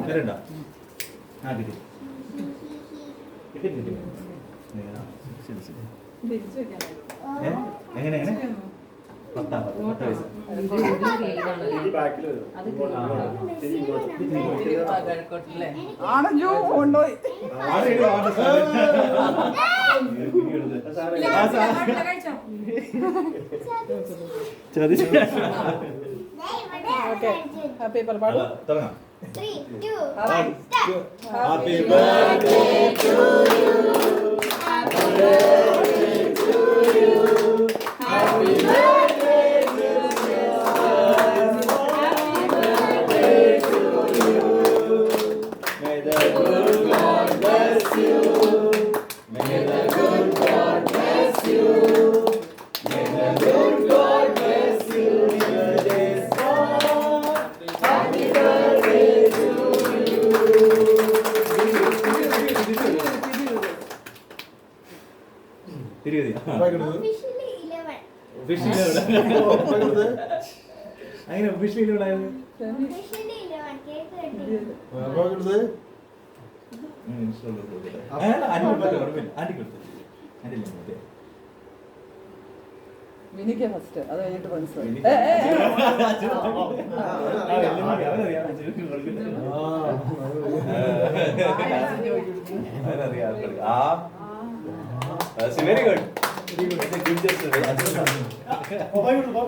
വരണ്ട ആ കിട്ടി കിട്ടി കിട്ടി ശരി ശരി എങ്ങനെ എങ്ങനെ 10 വയസ്സ് ആണോ കൊണ്ടുപോയി പേപ്പർ പാടും തുടങ്ങാം 3, 2, 1, Happy birthday to you. Happy birthday to you. Happy birthday to you. Happy birthday to you. May the good God bless you. May the good God bless you. May the good God bless you. Dear days gone. Happy birthday to you. അങ്ങനെ officially വിനിക്ക first അത് കഴിഞ്ഞിട്ട് മനസ്സിലായി very good